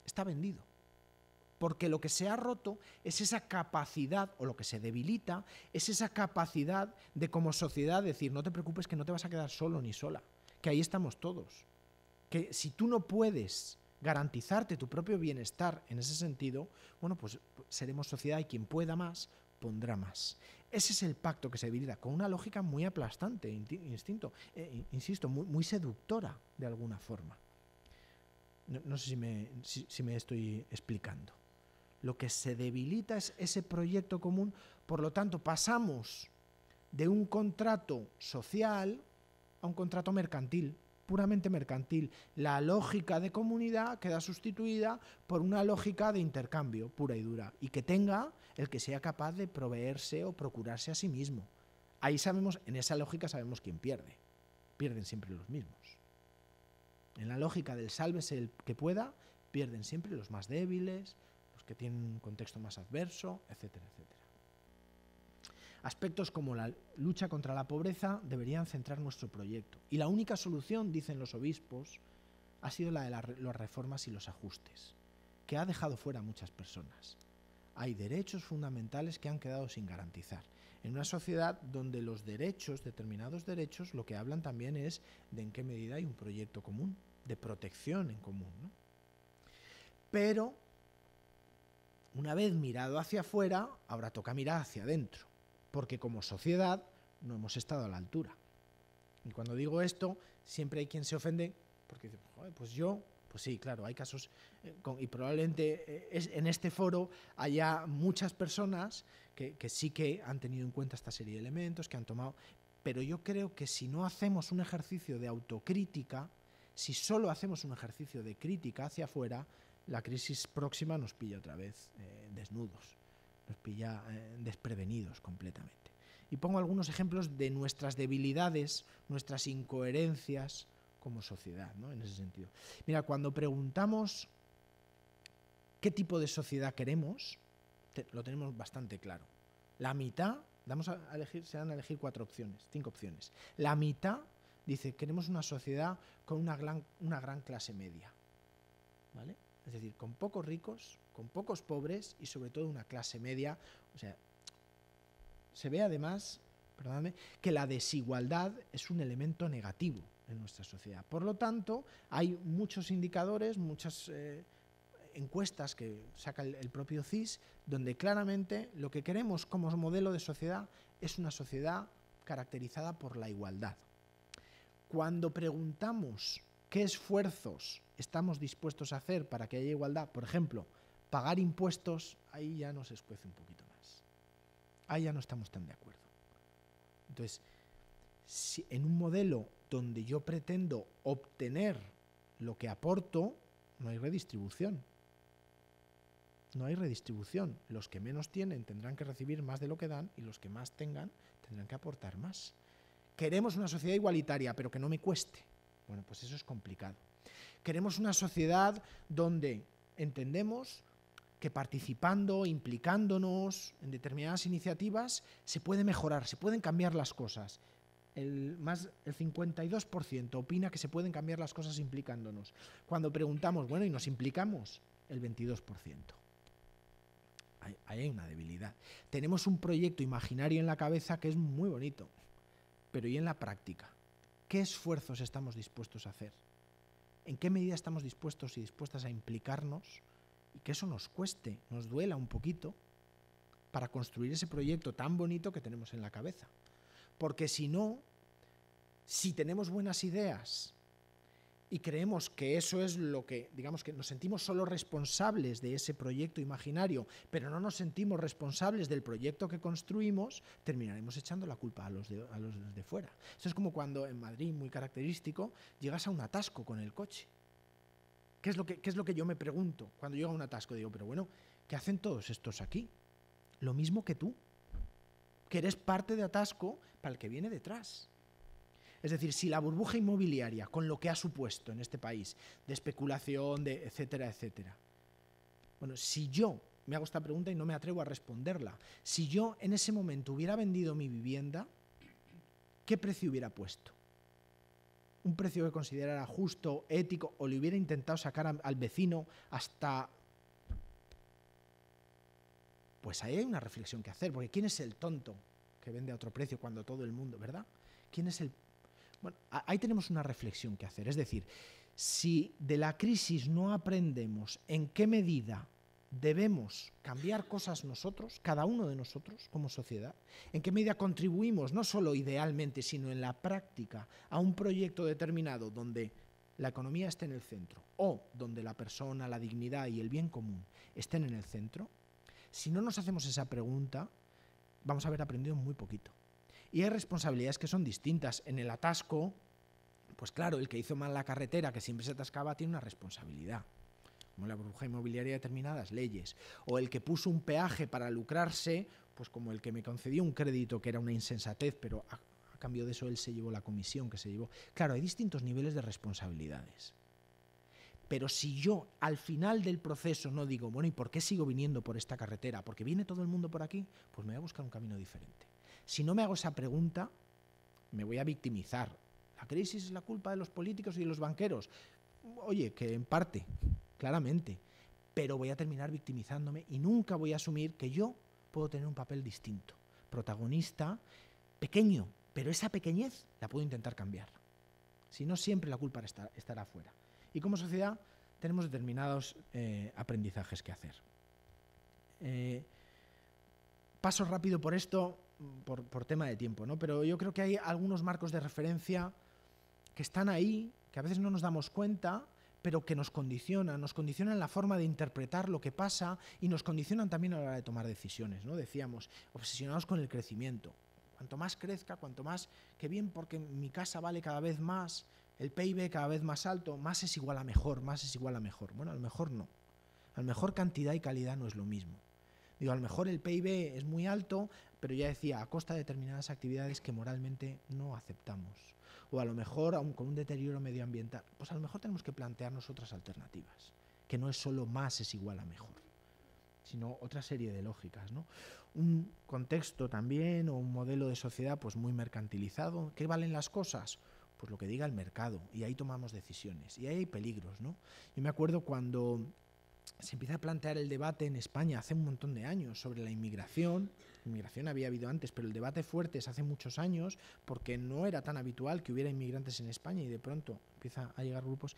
está vendido. Porque lo que se ha roto es esa capacidad, o lo que se debilita, es esa capacidad de como sociedad decir, no te preocupes que no te vas a quedar solo ni sola, que ahí estamos todos. Que si tú no puedes garantizarte tu propio bienestar en ese sentido, bueno, pues seremos sociedad y quien pueda más, pondrá más. Ese es el pacto que se debilita, con una lógica muy aplastante, insisto, muy seductora de alguna forma. No sé si me estoy explicando. Lo que se debilita es ese proyecto común, por lo tanto pasamos de un contrato social a un contrato mercantil, puramente mercantil. La lógica de comunidad queda sustituida por una lógica de intercambio pura y dura y que tenga el que sea capaz de proveerse o procurarse a sí mismo. Ahí sabemos, en esa lógica sabemos quién pierde. Pierden siempre los mismos. En la lógica del sálvese el que pueda, pierden siempre los más débiles, los que tienen un contexto más adverso, etcétera, etcétera. Aspectos como la lucha contra la pobreza deberían centrar nuestro proyecto. Y la única solución, dicen los obispos, ha sido la de las reformas y los ajustes, que ha dejado fuera a muchas personas. Hay derechos fundamentales que han quedado sin garantizar. En una sociedad donde los derechos, determinados derechos, lo que hablan también es de en qué medida hay un proyecto común, de protección en común, ¿no? Pero, una vez mirado hacia afuera, ahora toca mirar hacia adentro, porque como sociedad no hemos estado a la altura. Y cuando digo esto, siempre hay quien se ofende, porque dice, pues yo, pues sí, claro, hay casos, y probablemente en este foro haya muchas personas que sí que han tenido en cuenta esta serie de elementos, que han tomado, pero yo creo que si no hacemos un ejercicio de autocrítica, si solo hacemos un ejercicio de crítica hacia afuera, la crisis próxima nos pilla otra vez desnudos, nos pilla desprevenidos completamente. Y pongo algunos ejemplos de nuestras debilidades, nuestras incoherencias como sociedad, ¿no? En ese sentido. Mira, cuando preguntamos qué tipo de sociedad queremos, lo tenemos bastante claro. La mitad, se van a elegir 5 opciones. La mitad dice, queremos una sociedad con una gran clase media, ¿vale? Es decir, con pocos ricos, con pocos pobres y sobre todo una clase media. O sea, se ve además, perdóname, que la desigualdad es un elemento negativo en nuestra sociedad. Por lo tanto, hay muchos indicadores, muchas encuestas que saca el propio CIS, donde claramente lo que queremos como modelo de sociedad es una sociedad caracterizada por la igualdad. Cuando preguntamos qué esfuerzos estamos dispuestos a hacer para que haya igualdad, por ejemplo, pagar impuestos, ahí ya nos escuece un poquito más. Ahí ya no estamos tan de acuerdo. Entonces, si en un modelo donde yo pretendo obtener lo que aporto, no hay redistribución. No hay redistribución. Los que menos tienen tendrán que recibir más de lo que dan y los que más tengan tendrán que aportar más. Queremos una sociedad igualitaria, pero que no me cueste. Bueno, pues eso es complicado. Queremos una sociedad donde entendemos que participando, implicándonos en determinadas iniciativas, se puede mejorar, se pueden cambiar las cosas. El 52% opina que se pueden cambiar las cosas implicándonos. Cuando preguntamos, bueno, ¿y nos implicamos? El 22%. Ahí hay una debilidad. Tenemos un proyecto imaginario en la cabeza que es muy bonito, pero ¿y en la práctica? ¿Qué esfuerzos estamos dispuestos a hacer? ¿En qué medida estamos dispuestos y dispuestas a implicarnos y que eso nos cueste, nos duela un poquito para construir ese proyecto tan bonito que tenemos en la cabeza? Porque si no, si tenemos buenas ideas y creemos que eso es lo que, digamos que nos sentimos solo responsables de ese proyecto imaginario, pero no nos sentimos responsables del proyecto que construimos, terminaremos echando la culpa a los de fuera. Eso es como cuando en Madrid, muy característico, llegas a un atasco con el coche. ¿Qué es lo que yo me pregunto cuando llego a un atasco? Digo, pero bueno, ¿qué hacen todos estos aquí? Lo mismo que tú, que eres parte de atasco para el que viene detrás. Es decir, si la burbuja inmobiliaria, con lo que ha supuesto en este país, de especulación, de etcétera, etcétera. Bueno, si yo, me hago esta pregunta y no me atrevo a responderla, si yo en ese momento hubiera vendido mi vivienda, ¿qué precio hubiera puesto? ¿Un precio que considerara justo, ético, o le hubiera intentado sacar al vecino hasta... Pues ahí hay una reflexión que hacer, porque ¿quién es el tonto que vende a otro precio cuando todo el mundo, ¿verdad? ¿Quién es el...? Bueno, ahí tenemos una reflexión que hacer. Es decir, si de la crisis no aprendemos en qué medida debemos cambiar cosas nosotros, cada uno de nosotros como sociedad, en qué medida contribuimos, no solo idealmente, sino en la práctica, a un proyecto determinado donde la economía esté en el centro o donde la persona, la dignidad y el bien común estén en el centro, si no nos hacemos esa pregunta, vamos a haber aprendido muy poquito. Y hay responsabilidades que son distintas. En el atasco, pues claro, el que hizo mal la carretera, que siempre se atascaba, tiene una responsabilidad. como la burbuja inmobiliaria, determinadas leyes, o el que puso un peaje para lucrarse, pues como el que me concedió un crédito que era una insensatez, pero a cambio de eso él se llevó la comisión que se llevó. Claro, hay distintos niveles de responsabilidades. Pero si yo al final del proceso no digo, bueno, ¿y por qué sigo viniendo por esta carretera? ¿Porque viene todo el mundo por aquí? Pues me voy a buscar un camino diferente. Si no me hago esa pregunta, me voy a victimizar. ¿La crisis es la culpa de los políticos y de los banqueros? Oye, que en parte, claramente. Pero voy a terminar victimizándome y nunca voy a asumir que yo puedo tener un papel distinto. Protagonista, pequeño, pero esa pequeñez la puedo intentar cambiar. Si no, siempre la culpa estará afuera. Y como sociedad tenemos determinados aprendizajes que hacer. Paso rápido por esto, por tema de tiempo, ¿no? Pero yo creo que hay algunos marcos de referencia que están ahí, que a veces no nos damos cuenta, pero que nos condicionan la forma de interpretar lo que pasa y nos condicionan también a la hora de tomar decisiones, ¿no? Decíamos, obsesionados con el crecimiento. Cuanto más crezca, cuanto más, qué bien, porque mi casa vale cada vez más, el PIB cada vez más alto, más es igual a mejor, más es igual a mejor. Bueno, a lo mejor no. A lo mejor cantidad y calidad no es lo mismo. Digo, a lo mejor el PIB es muy alto, pero ya decía, a costa de determinadas actividades que moralmente no aceptamos. O a lo mejor, aun con un deterioro medioambiental, pues a lo mejor tenemos que plantearnos otras alternativas, que no es solo más es igual a mejor, sino otra serie de lógicas, ¿no? Un contexto también o un modelo de sociedad pues muy mercantilizado. ¿Qué valen las cosas? Pues lo que diga el mercado, y ahí tomamos decisiones, y ahí hay peligros, ¿no? Yo me acuerdo cuando se empieza a plantear el debate en España hace un montón de años sobre la inmigración. Inmigración había habido antes, pero el debate fuerte es hace muchos años, porque no era tan habitual que hubiera inmigrantes en España y de pronto empieza a llegar grupos.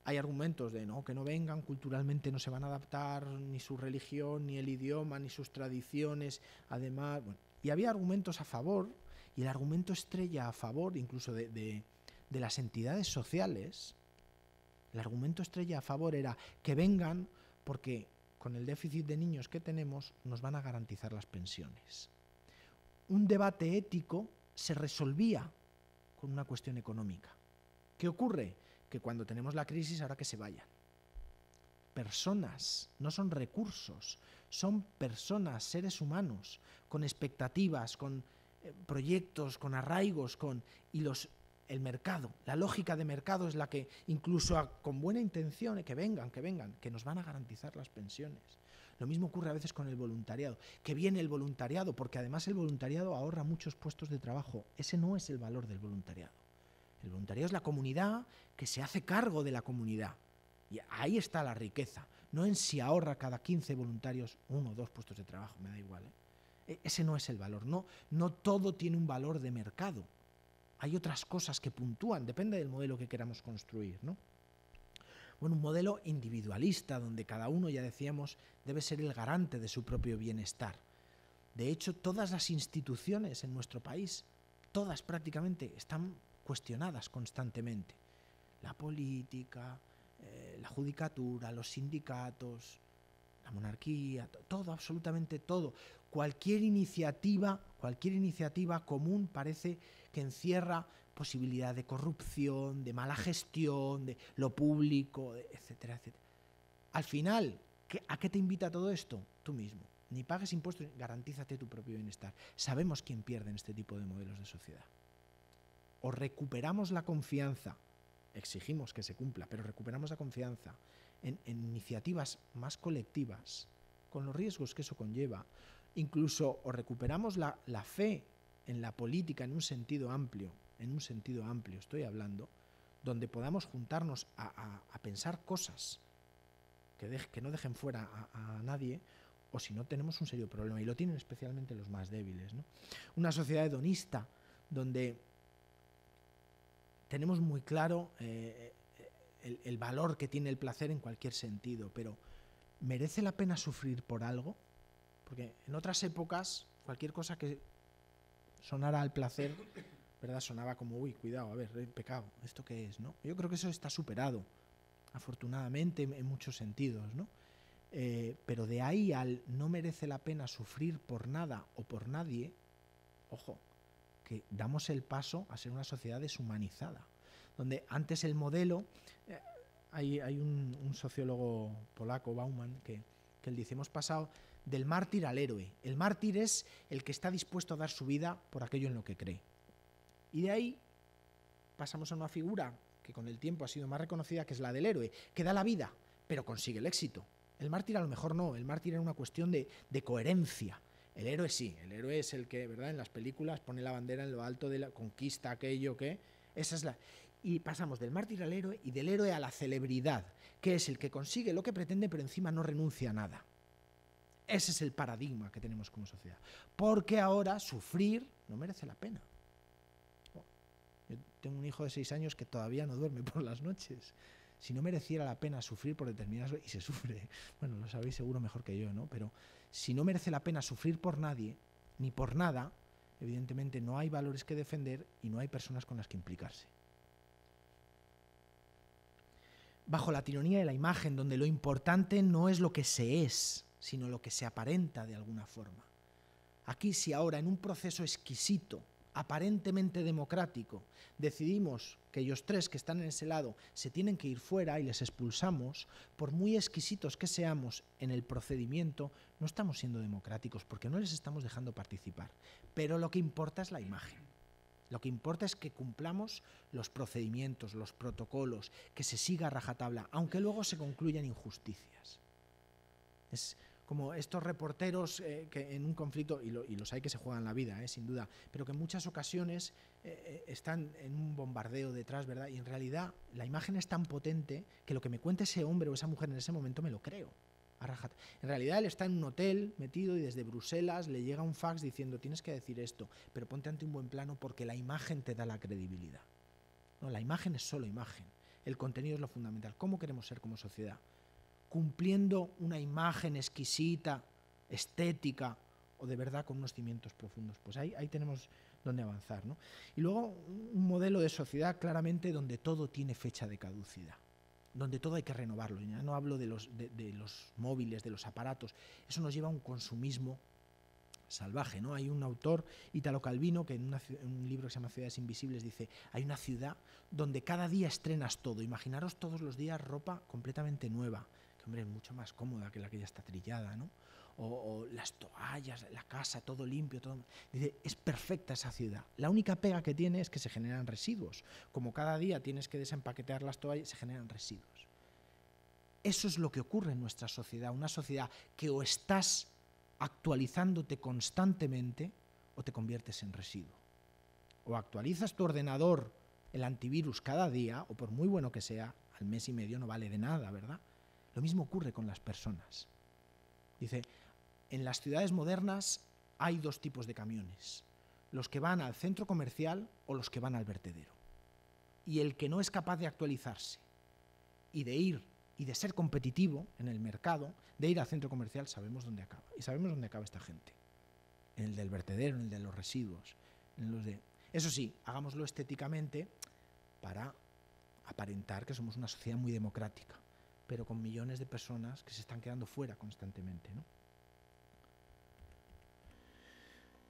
Hay argumentos de no, que no vengan, culturalmente no se van a adaptar, ni su religión, ni el idioma, ni sus tradiciones, además, bueno, y había argumentos a favor, y el argumento estrella a favor incluso de las entidades sociales, el argumento estrella a favor era que vengan porque con el déficit de niños que tenemos nos van a garantizar las pensiones. Un debate ético se resolvía con una cuestión económica. ¿Qué ocurre? Que cuando tenemos la crisis, ahora que se vayan. Personas, no son recursos, son personas, seres humanos, con expectativas, con proyectos, con arraigos, el mercado, la lógica de mercado es la que, incluso con buena intención, que vengan, que nos van a garantizar las pensiones. Lo mismo ocurre a veces con el voluntariado. Que viene el voluntariado, porque además el voluntariado ahorra muchos puestos de trabajo. Ese no es el valor del voluntariado. El voluntariado es la comunidad que se hace cargo de la comunidad. Y ahí está la riqueza. No en si ahorra cada 15 voluntarios 1 o 2 puestos de trabajo, me da igual, ¿eh? Ese no es el valor. No todo tiene un valor de mercado. Hay otras cosas que puntúan, depende del modelo que queramos construir, ¿no? Bueno, un modelo individualista, donde cada uno, ya decíamos, debe ser el garante de su propio bienestar. De hecho, todas las instituciones en nuestro país, todas prácticamente, están cuestionadas constantemente. La política, la judicatura, los sindicatos, la monarquía, todo, absolutamente todo. Cualquier iniciativa común parece que encierra posibilidad de corrupción, de mala gestión, de lo público, etcétera, etcétera. Al final, ¿a qué te invita todo esto? Tú mismo. Ni pagues impuestos, garantízate tu propio bienestar. Sabemos quién pierde en este tipo de modelos de sociedad. O recuperamos la confianza, exigimos que se cumpla, pero recuperamos la confianza en iniciativas más colectivas, con los riesgos que eso conlleva. Incluso o recuperamos la fe en la política en un sentido amplio estoy hablando, donde podamos juntarnos a pensar cosas que no dejen fuera a nadie, o si no tenemos un serio problema, y lo tienen especialmente los más débiles, ¿no? Una sociedad hedonista, donde tenemos muy claro el valor que tiene el placer en cualquier sentido, pero ¿merece la pena sufrir por algo? Porque en otras épocas, cualquier cosa que sonara al placer, ¿verdad? Sonaba como, uy, cuidado, a ver, pecado, ¿esto qué es, no? Yo creo que eso está superado, afortunadamente, en muchos sentidos, ¿no? Pero de ahí al no merece la pena sufrir por nada o por nadie, ojo, que damos el paso a ser una sociedad deshumanizada, donde antes el modelo hay un sociólogo polaco, Bauman, que él dice, hemos pasado del mártir al héroe. El mártir es el que está dispuesto a dar su vida por aquello en lo que cree. Y de ahí pasamos a una figura que con el tiempo ha sido más reconocida, que es la del héroe, que da la vida, pero consigue el éxito. El mártir a lo mejor no, el mártir era una cuestión de coherencia. El héroe sí, el héroe es el que, ¿verdad?, en las películas pone la bandera en lo alto de la conquista, aquello que... Esa es la... Y pasamos del mártir al héroe y del héroe a la celebridad, que es el que consigue lo que pretende, pero encima no renuncia a nada. Ese es el paradigma que tenemos como sociedad. Porque ahora sufrir no merece la pena. Yo tengo un hijo de 6 años que todavía no duerme por las noches. Si no mereciera la pena sufrir por determinadas... Y se sufre, bueno, lo sabéis seguro mejor que yo, ¿no? Pero si no merece la pena sufrir por nadie, ni por nada, evidentemente no hay valores que defender y no hay personas con las que implicarse. Bajo la tiranía de la imagen, donde lo importante no es lo que se es, sino lo que se aparenta de alguna forma. Aquí, si ahora en un proceso exquisito, aparentemente democrático, decidimos que ellos 3 que están en ese lado se tienen que ir fuera y les expulsamos, por muy exquisitos que seamos en el procedimiento, no estamos siendo democráticos porque no les estamos dejando participar. Pero lo que importa es la imagen. Lo que importa es que cumplamos los procedimientos, los protocolos, que se siga a rajatabla, aunque luego se concluyan injusticias. Es como estos reporteros que en un conflicto, y los hay que se juegan la vida, sin duda, pero que en muchas ocasiones están en un bombardeo detrás, ¿verdad? Y en realidad la imagen es tan potente que lo que me cuente ese hombre o esa mujer en ese momento me lo creo. En realidad él está en un hotel metido y desde Bruselas le llega un fax diciendo tienes que decir esto, pero ponte ante un buen plano porque la imagen te da la credibilidad. No, la imagen es solo imagen, el contenido es lo fundamental. ¿Cómo queremos ser como sociedad? Cumpliendo una imagen exquisita, estética o de verdad con unos cimientos profundos. Pues ahí tenemos donde avanzar, ¿no? Y luego un modelo de sociedad claramente donde todo tiene fecha de caducidad, donde todo hay que renovarlo. Ya no hablo de los móviles, de los aparatos. Eso nos lleva a un consumismo salvaje, ¿no? Hay un autor, Italo Calvino, que en un libro que se llama Ciudades Invisibles dice, hay una ciudad donde cada día estrenas todo. Imaginaros todos los días ropa completamente nueva, que hombre, es mucho más cómoda que la que ya está trillada, ¿no? O las toallas, la casa, todo limpio, todo. Dice, es perfecta esa ciudad. La única pega que tiene es que se generan residuos. Como cada día tienes que desempaquetar las toallas, se generan residuos. Eso es lo que ocurre en nuestra sociedad, una sociedad que o estás actualizándote constantemente o te conviertes en residuo. O actualizas tu ordenador, el antivirus cada día, o por muy bueno que sea, al mes y medio no vale de nada, ¿verdad? Lo mismo ocurre con las personas. Dice, en las ciudades modernas hay 2 tipos de camiones, los que van al centro comercial o los que van al vertedero. Y el que no es capaz de actualizarse y de ir y de ser competitivo en el mercado, de ir al centro comercial, sabemos dónde acaba. Y sabemos dónde acaba esta gente. En el del vertedero, en el de los residuos. Eso sí, hagámoslo estéticamente para aparentar que somos una sociedad muy democrática, pero con millones de personas que se están quedando fuera constantemente, ¿no?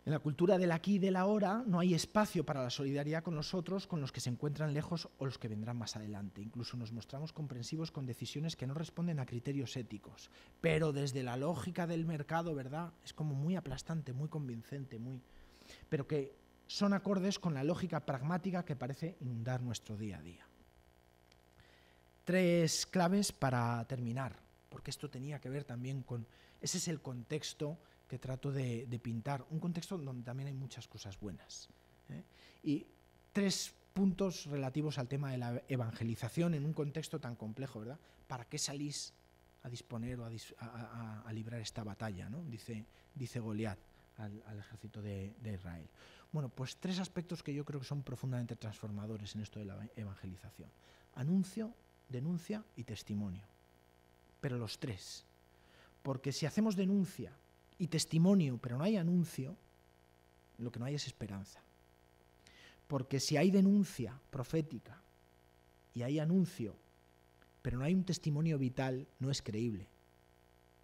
En la cultura del aquí y del ahora no hay espacio para la solidaridad con los otros, con los que se encuentran lejos o los que vendrán más adelante. Incluso nos mostramos comprensivos con decisiones que no responden a criterios éticos. Pero desde la lógica del mercado, ¿verdad? Es como muy aplastante, muy convincente, pero que son acordes con la lógica pragmática que parece inundar nuestro día a día. 3 claves para terminar, porque esto tenía que ver también con... Ese es el contexto que trato de pintar, un contexto donde también hay muchas cosas buenas. Y 3 puntos relativos al tema de la evangelización en un contexto tan complejo, ¿verdad? ¿Para qué salís a disponer o a librar esta batalla, ¿no? Dice Goliat al ejército de Israel. Bueno, pues 3 aspectos que yo creo que son profundamente transformadores en esto de la evangelización. Anuncio, denuncia y testimonio. Pero los 3. Porque si hacemos denuncia y testimonio, pero no hay anuncio, lo que no hay es esperanza. Porque si hay denuncia profética y hay anuncio, pero no hay un testimonio vital, no es creíble.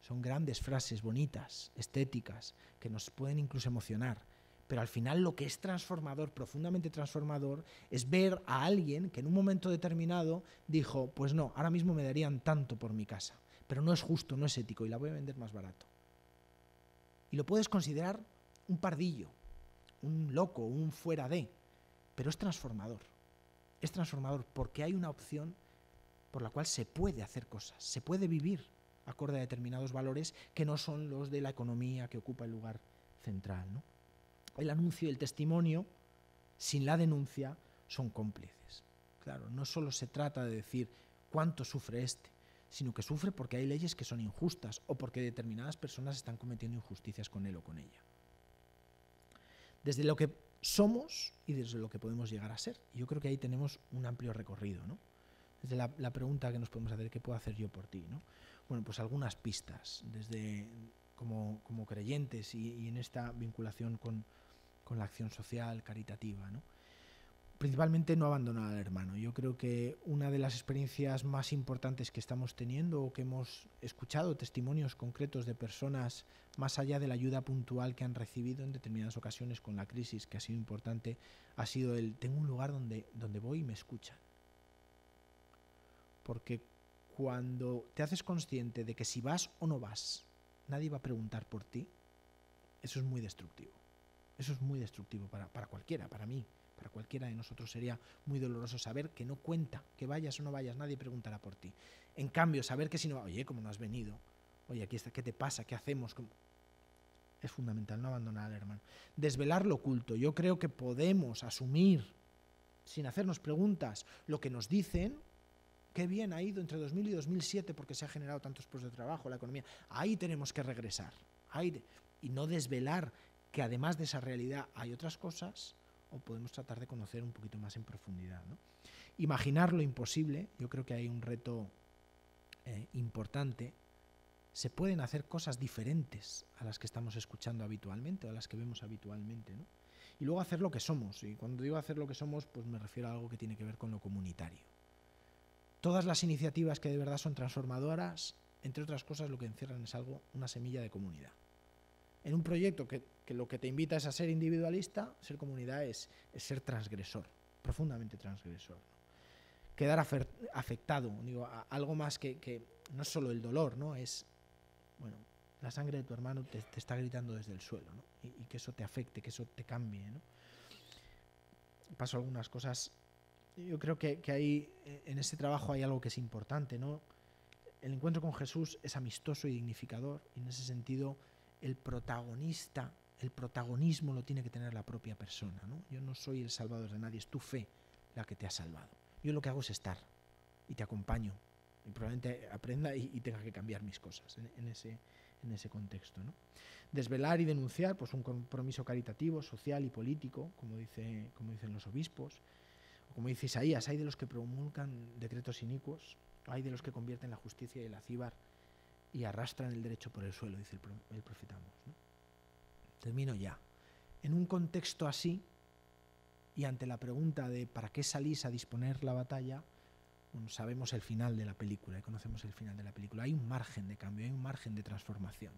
Son grandes frases bonitas, estéticas, que nos pueden incluso emocionar, Pero al final lo que es transformador, profundamente transformador, es ver a alguien que en un momento determinado dijo, pues no, ahora mismo me darían tanto por mi casa, pero no es justo, no es ético y la voy a vender más barato. Y lo puedes considerar un pardillo, un loco, un fuera de, pero es transformador. Es transformador porque hay una opción por la cual se puede hacer cosas, se puede vivir acorde a determinados valores que no son los de la economía que ocupa el lugar central, ¿no? El anuncio y el testimonio, sin la denuncia, son cómplices. Claro, no solo se trata de decir cuánto sufre este, sino que sufre porque hay leyes que son injustas o porque determinadas personas están cometiendo injusticias con él o con ella. Desde lo que somos y desde lo que podemos llegar a ser. Yo creo que ahí tenemos un amplio recorrido, ¿no? Desde la pregunta que nos podemos hacer, ¿qué puedo hacer yo por ti, ¿no? Bueno, pues algunas pistas, desde como creyentes y en esta vinculación con la acción social, caritativa, ¿no? Principalmente no abandonar al hermano. Yo creo que una de las experiencias más importantes que estamos teniendo o que hemos escuchado testimonios concretos de personas más allá de la ayuda puntual que han recibido en determinadas ocasiones con la crisis, que ha sido importante, ha sido tengo un lugar donde voy y me escuchan. Porque cuando te haces consciente de que si vas o no vas, nadie va a preguntar por ti, eso es muy destructivo. Eso es muy destructivo para cualquiera, para mí, para cualquiera de nosotros sería muy doloroso saber que no cuenta, que vayas o no vayas, nadie preguntará por ti. En cambio, saber que si no, oye, ¿cómo no has venido? Oye, aquí está, ¿qué te pasa? ¿Qué hacemos? Es fundamental no abandonar al hermano. Desvelar lo oculto. Yo creo que podemos asumir, sin hacernos preguntas, lo que nos dicen. Qué bien ha ido entre 2000 y 2007 porque se ha generado tantos puestos de trabajo, la economía. Ahí tenemos que regresar. Y no desvelar que además de esa realidad hay otras cosas, o podemos tratar de conocer un poquito más en profundidad, ¿no? Imaginar lo imposible, yo creo que hay un reto importante. Se pueden hacer cosas diferentes a las que estamos escuchando habitualmente o a las que vemos habitualmente, ¿no? Y luego hacer lo que somos. Y cuando digo hacer lo que somos, pues me refiero a algo que tiene que ver con lo comunitario. Todas las iniciativas que de verdad son transformadoras, entre otras cosas, lo que encierran es una semilla de comunidad. En un proyecto que lo que te invita es a ser individualista, ser comunidad es ser transgresor, profundamente transgresor, ¿no? Quedar afectado, digo, a algo más que no es solo el dolor, ¿no? Es, bueno, la sangre de tu hermano te está gritando desde el suelo, ¿no? Y que eso te afecte, que eso te cambie, ¿no? Paso algunas cosas. Yo creo que ahí, en ese trabajo hay algo que es importante, ¿no? El encuentro con Jesús es amistoso y dignificador, y en ese sentido el protagonismo lo tiene que tener la propia persona, ¿no? Yo no soy el salvador de nadie, es tu fe la que te ha salvado. Yo lo que hago es estar y te acompaño y probablemente aprenda y tenga que cambiar mis cosas en ese contexto, ¿no? Desvelar y denunciar, pues un compromiso caritativo, social y político, como dicen los obispos, o como dice Isaías, hay de los que promulgan decretos inicuos, hay de los que convierten la justicia y el acíbar y arrastran el derecho por el suelo, dice el profeta Amós, ¿no? Termino ya. En un contexto así, y ante la pregunta de ¿para qué salís a disponer la batalla? Bueno, sabemos el final de la película y conocemos el final de la película. Hay un margen de cambio, hay un margen de transformación.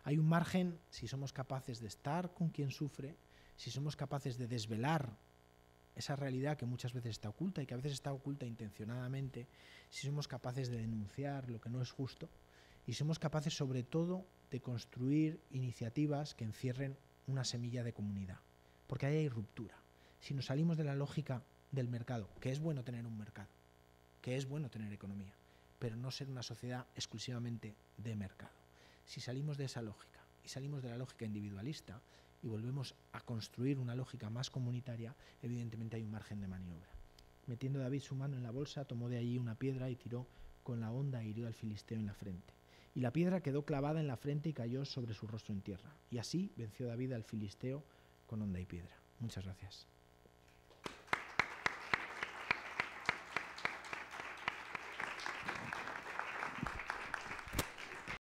Hay un margen si somos capaces de estar con quien sufre, si somos capaces de desvelar esa realidad que muchas veces está oculta y que a veces está oculta intencionadamente, si somos capaces de denunciar lo que no es justo y somos capaces sobre todo de construir iniciativas que encierren una semilla de comunidad, porque ahí hay ruptura. Si nos salimos de la lógica del mercado, que es bueno tener un mercado, que es bueno tener economía, pero no ser una sociedad exclusivamente de mercado. Si salimos de esa lógica y salimos de la lógica individualista y volvemos a construir una lógica más comunitaria, evidentemente hay un margen de maniobra. Metiendo David su mano en la bolsa, tomó de allí una piedra y tiró con la honda e hirió al filisteo en la frente. Y la piedra quedó clavada en la frente y cayó sobre su rostro en tierra. Y así venció David al filisteo con honda y piedra. Muchas gracias.